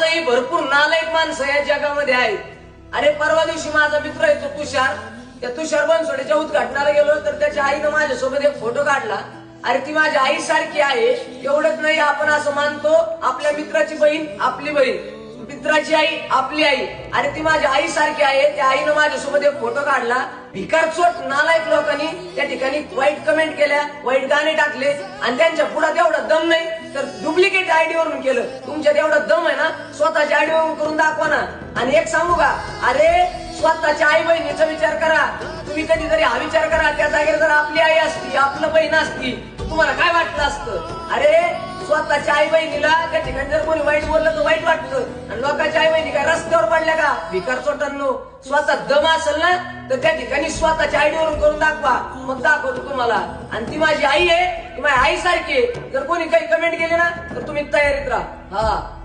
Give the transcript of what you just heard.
आजही भरपूर नालायक माणसं या जगामध्ये आहेत. अरे परवा दिवशी माझा मित्र आहे तो तुषार, त्या तुषार बनसोडेच्या उद्घाटनाला गेलो तर त्याच्या आईनं माझ्यासोबत एक फोटो काढला. अरे ती माझ्या आई सारखी आहे. एवढंच नाही, आपण असं मानतो आपल्या मित्राची बहीण आपली बहीण, मित्राची आई आपली आई. अरे ती माझ्या आई सारखी आहे. त्या आईनं माझ्यासोबत एक फोटो काढला. भिकारचोट नालायक लोकांनी त्या ठिकाणी वाईट कमेंट केल्या, वाईट गाणे टाकले आणि त्यांच्या पुढे तेवढं दम नाही तर डुप्लिकेट आयडी वरून केलं. तुमच्यात एवढं दम आहे ना, स्वतःच्या आयडी वरून करून दाखवा ना. आणि एक सांगू का, अरे स्वतःच्या आई बहिणीचा विचार करा. तुम्ही कधीतरी हा विचार करा, त्या जागेवर जर आपली आई असती, आपलं बहीण असती, तुम्हाला काय वाटलं असतं? अरे स्वतःच्या आई बहिणीला त्या ठिकाणी जर कोणी वाईट बोललं तर वाईट वाटतं, आणि लोकांच्या आई बहिणी काय रस्त्यावर पडल्या का? भिकार चोटांनो, स्वतः दम असेल ना तर त्या ठिकाणी स्वतःच्या आयडीवरून करून दाखवा, मग दाखवतो तुम्हाला. आणि ती माझी आई आहे, ती माझी आई सारखी आहे. जर कोणी काही कमेंट केली ना तर तुम्ही तयारीत राहा. हा.